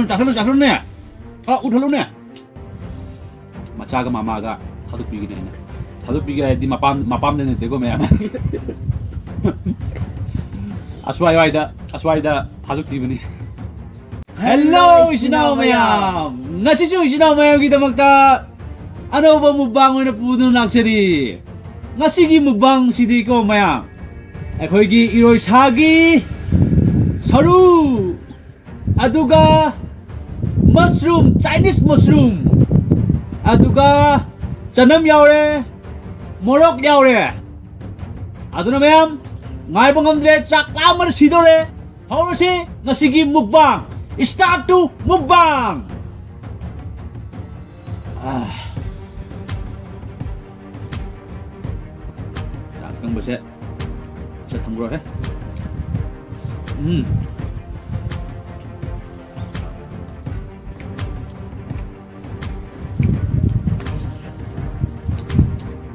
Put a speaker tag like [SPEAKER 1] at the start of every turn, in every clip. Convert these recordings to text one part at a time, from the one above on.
[SPEAKER 1] 자살론네. 우털론네. 마차가 마마가 다둑 비기네. 다둑 비기야 디 마밤 되는 되고 매야. aswayda 다둑 비기네. Hello isinaw mayam. Ngasisu isinaw mayam kita magta. Ano ba mukbang na puno luxury? Ngasigi mukbang sidi ko mayam. Akoigi Eroi Saga Saru aduga mushroom Chinese mushroom aduga chanam yaure morok yaure aduna mayam ngai bangamdre chaklamar sidore hausi ngasigi mukbang start to mukbang 잠깐 보세 자 통으로 해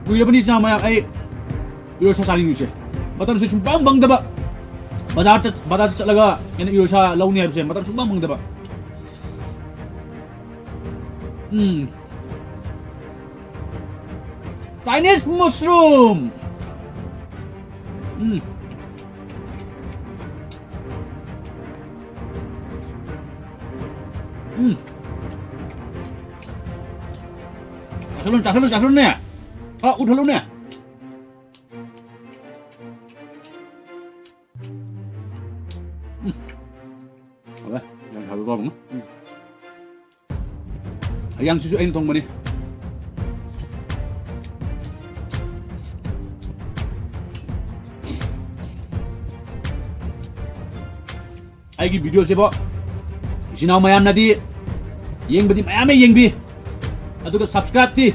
[SPEAKER 1] Kuya bani sama ay Eroi sa saling yuse matan su sumbang bang daba bazar sa talaga yan Eroi sa law niya yuse matan sumbang bang daba Chinese mushroom 자살론네. 우털론네. Rồi, yang thử coi cũng. Yang susu anh thông mà đi. Aigi video se bo. Isinaw mayam na di. Yeng badi mayam yeng bi. Aduga subscribe di.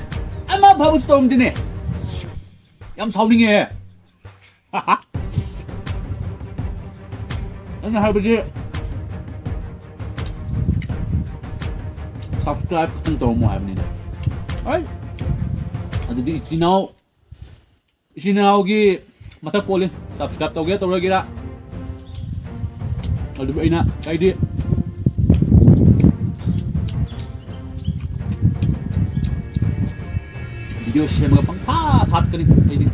[SPEAKER 1] Ama bhabus tom dine. Yam sauninge. Ana habidi. Subscribe kan to mo habni. Ay. Adu di isinaw gi mata pole subscribe to ge to gira. Adu ba ina kay di. Video share mga pang pat ka ni ID.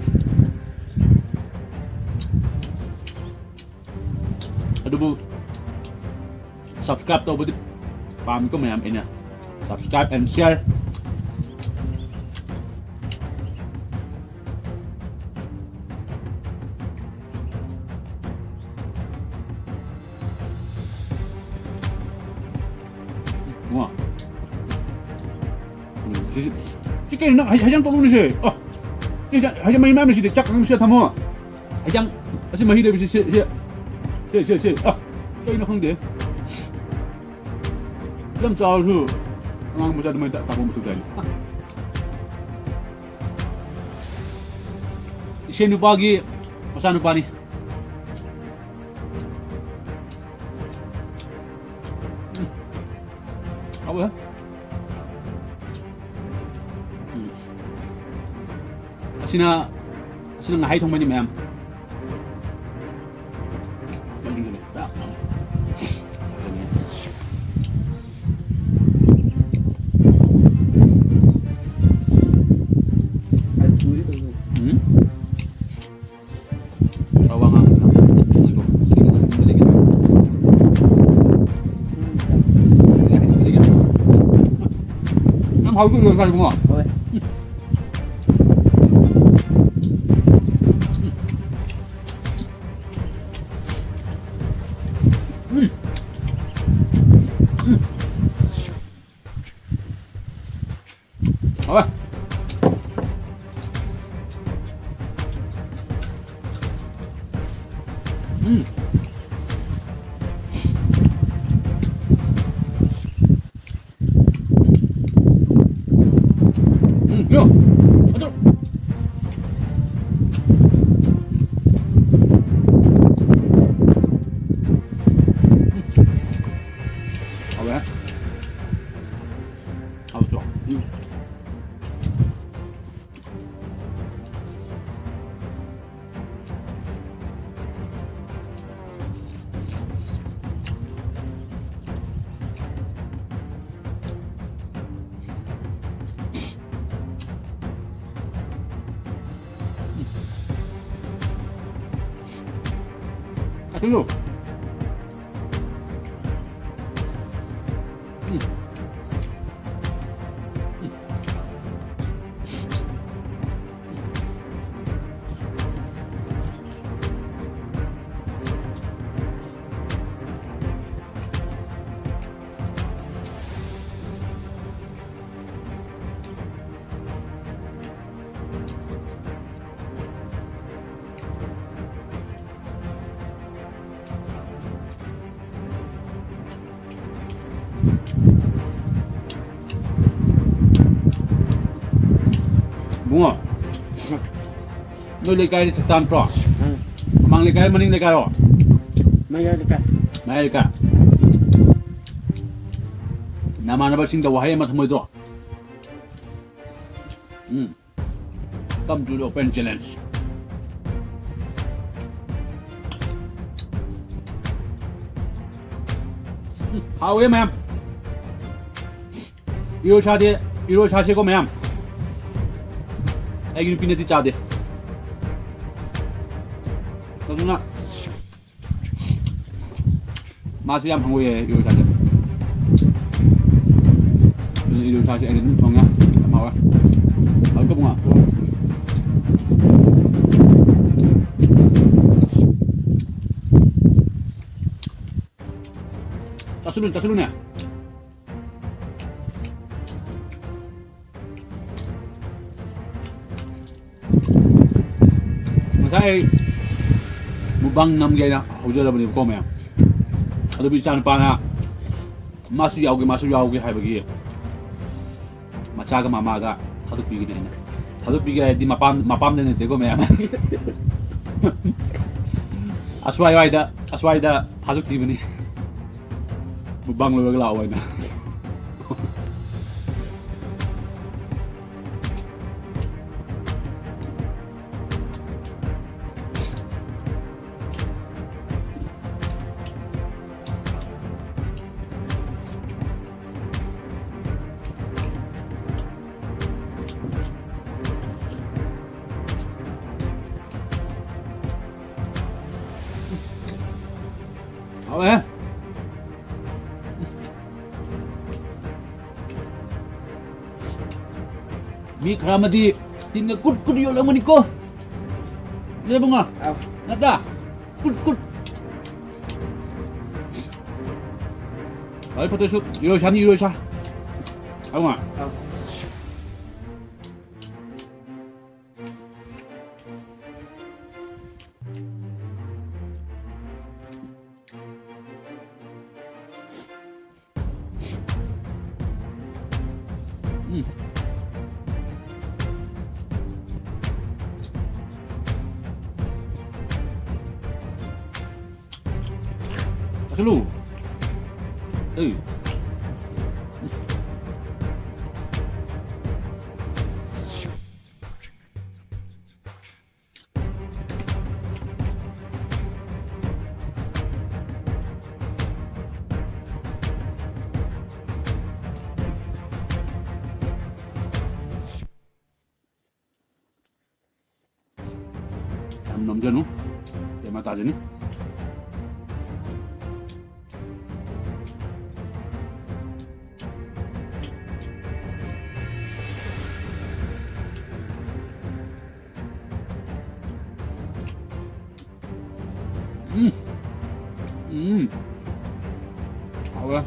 [SPEAKER 1] Aduh bu subscribe to bu pam ko mayam ina subscribe and share. Wah. Chicken na hayang tolong ni siya. Oh. Hayang may mami siya chak ang siya tamo. Hayang kasi mahida siya. Ah. Kaya na khang de. Lam chao su. Ang masyado may tapong matugal. Isenu pagi masano pa ni. Apa? Asina ngahay tong mani ma'am. Hầu cái người không à? Thôi. Thôi. Yo, aduh. Apa ya? Apa tuh? 자클로. Bunga. Noi lekai di setan pro. Mang lekai maning lekai ro.
[SPEAKER 2] Maya lekai.
[SPEAKER 1] Maya lekai. Nama nama sing da wahai ma thamoi do. Come to the open challenge. How are you, ma'am? Eroi Saga ko ma'am. Ay pinati chade. Tadu na. Masih yang hangwe Eroi Saga. Eroi Saga ay nun thong ya. Mau ah. Al ko bunga. Tasulun ya. Masai mukbang nam gay na hujala bani ko maya. Ado bi chan pa na masu yauge hai bagi. Macha ga mama ga thaduk bi gi na. Thaduk bi ga di mapam ne de ko maya. Aswai da thaduk di bani. Mukbang lo ga law na. Apa? Mi keramati tinggal kut yo lang maniko. Iya bunga. Nada. Kut. Ay foto shoot. Eroi Saga. Apa bunga? Tasulun. Nom janu. Dia mata aja nih. Apa?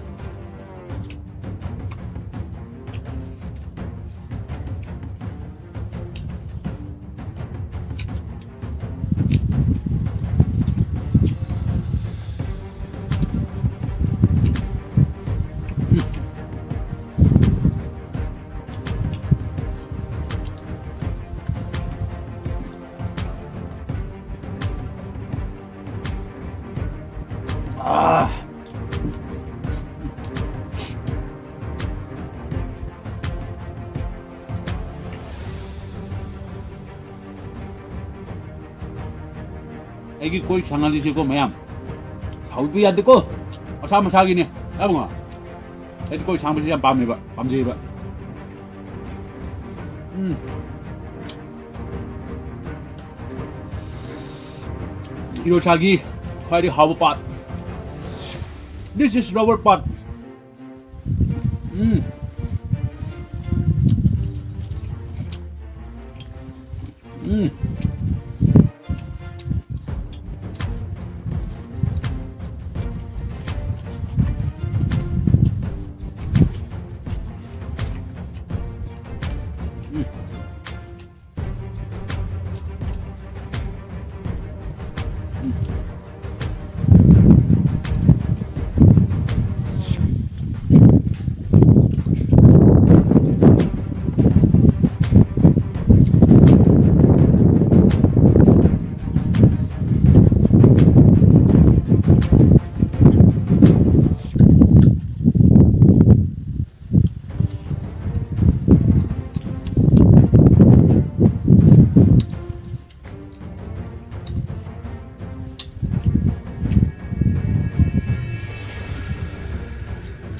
[SPEAKER 1] 애기 거의 장난이시고 매암 사우비 안 듣고 사람 사기네 야봉아 애기 거의 장난이시 밤에 봐 밤새 봐 Eroi Saga ꯈ꯭ꯋꯥꯏꯗꯒꯤ ꯍꯥꯎꯕ ꯄꯥꯠ. This is rubber pot.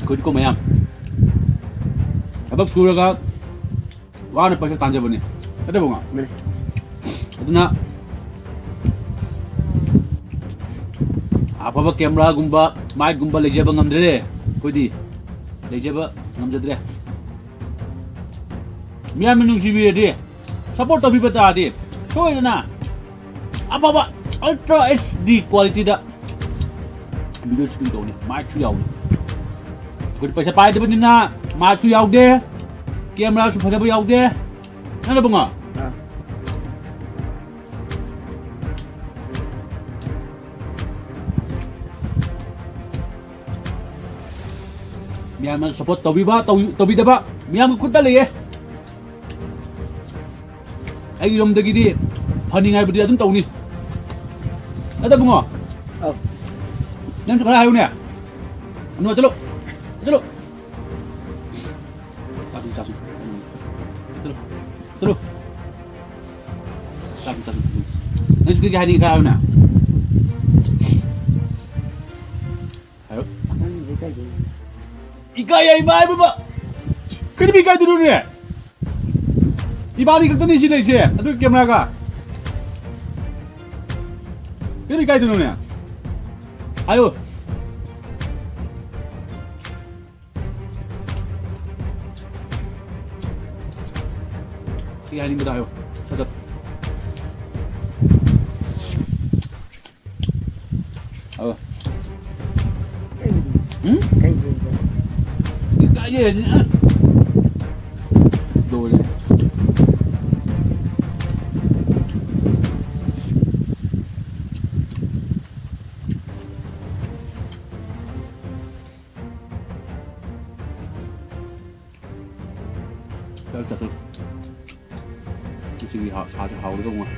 [SPEAKER 1] Good ko mayam. Habab suraga wana paisa tanja bani. Ada bunga.
[SPEAKER 2] Mene.
[SPEAKER 1] Aduna apa camera gumba, mic gumba lejaba ngamdre. Kodi lejaba ngamjadre. Miyam nung sibi de. Support to bata de. So na. Apa ultra HD quality da. Video shooting to ni. Mic chu yaw ni. Kodi paisa pai de banina mic chu yaw de. Camera su phajaba yaw de. Nana bunga. Miyam support taobi ba taobi da ba miyam khutta leye ai rom da gidi phani ngai budi adum tawni ada bungo nam khara hayu ne anu chalo chalo sasu chalo sasu nai suki ga ni ga hayu na hayo Ikai ay mai baba. Kani bi kai dulu ne. Ibali kakta ni sini sih. Aduh kamera ka. Kani kai dulu ne. Ayo. Kaya ni muda ayo. Cepat. Ayo. Kaya ni Dole. Satu. Jadi hao dong ah.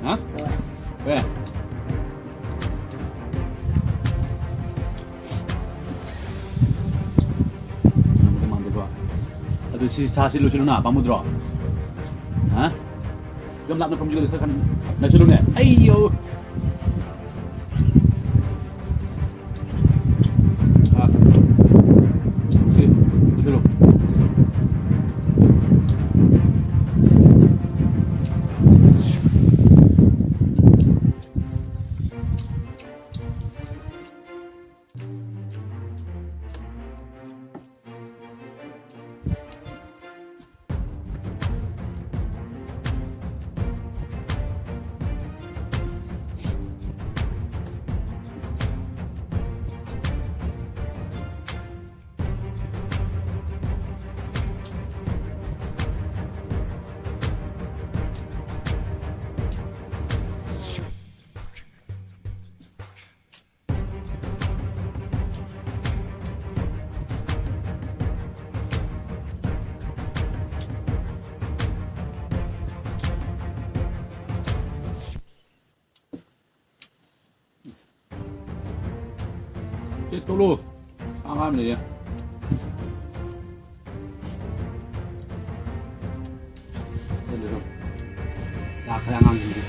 [SPEAKER 1] Hah? Where? Aduh si sasil lu na pamudro. Hah? Jom nak pam juga kan na sulu ne. Ayo. Ah. Si, sulu. tolo. Sama ni dia. Dah kelangan gitu.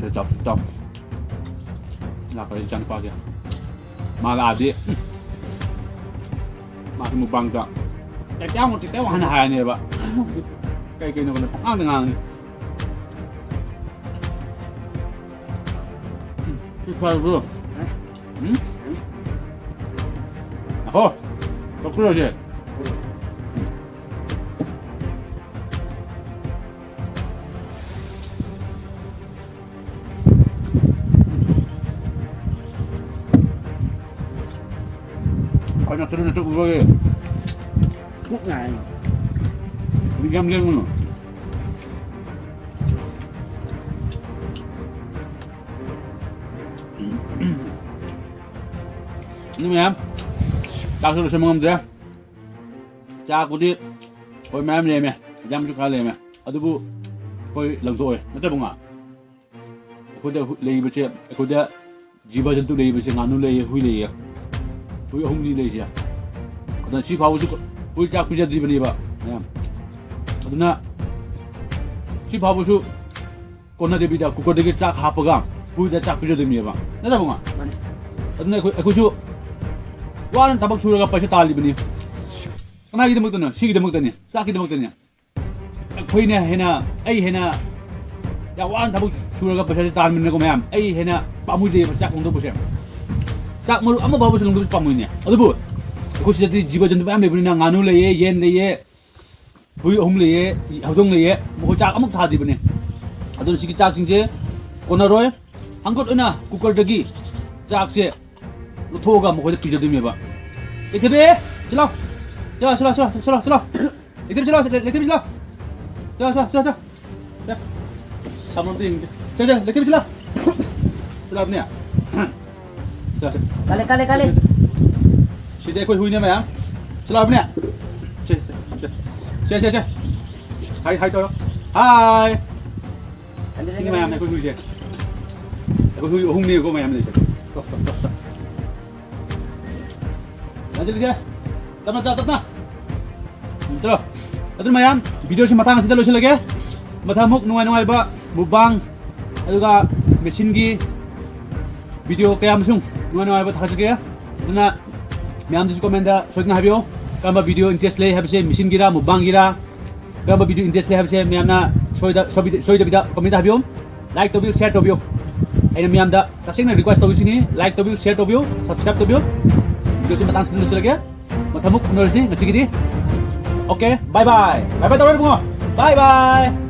[SPEAKER 1] Saya chop. Nak kali jangan pakai. Malah adik. Masih mukbang tak. Kita wahana hai ni ba. Kayak ni kan dengan. Kita dulu. Apa? Kau keluar je. Banyak terus nak urut je.
[SPEAKER 2] Quốc ngài.
[SPEAKER 1] Diam dulu. Ini mem. Tak suruh semua dia. Cak aku di. Koi mem ni meh. Jam juga le meh. Aduh bu. Koi langsung macam bunga. Aku dah lei baca. Aku dah jiwa jentu lei baca nganu lei hui lei ya. Hui hong ni lei ya. Kalau si pau juga. Hui cak pijat di bani ba. Mem. Aduh na. Si pau su. Kona dia bidak. Kukor dia cak apa gang. Hui dah cak pijat di bani ba. Nada bunga. Aduh na aku su. Wan tabak suraga paisa tali bani. Kana gi demak tana, si gi demak tani, sa gi demak tani. Khoi ne hena, ai hena. Ya wan tabak suraga paisa tali min ko mayam. Ai hena pamu je chak ong do bose. Sak maru amma babu sulung do pamu ne. Adu bu. Ko si jadi jiba jantu mayam le bani na nganu le ye, yen le ye. Hui hong le ye, hodong le ye. Mo chak amuk tha di bani. Adu si gi chak sing je kona roy. Angkot ena cooker dagi. Chak se थोगा मुझे पीछे दे मेरा इधर भी चलाओ इधर चलाओ लेके भी चलाओ सामान तो चल लेके भी चलाओ अपने
[SPEAKER 2] Kali.
[SPEAKER 1] सीधे कोई हुई नहीं मैं चलाओ अपने चल हाय तो हाय ini मैं कोई हुई है कोई हुई नहीं को मैं ले Lanjut aja. Tatna. Terus. Aduh mayam, video si matang sida losi lagi. Mathamuk nungai ba mukbang. Aduga mesin gi video kaya musung nungai ba thakase ya. Duna mayam dis komenda soitna habio. Kamba video interest le habse mesin gira mukbang gira. Kamba video interest le habse mayam na soida bida komenda habio. Like to view, share to view. Aina mayam da tasing na request to sini like to view, share to view, subscribe to view. Video matang sedulu lagi ya. Mathamuk menurut sih ngasih gini. Oke, bye bye. Bye bye teman-teman. Bye bye.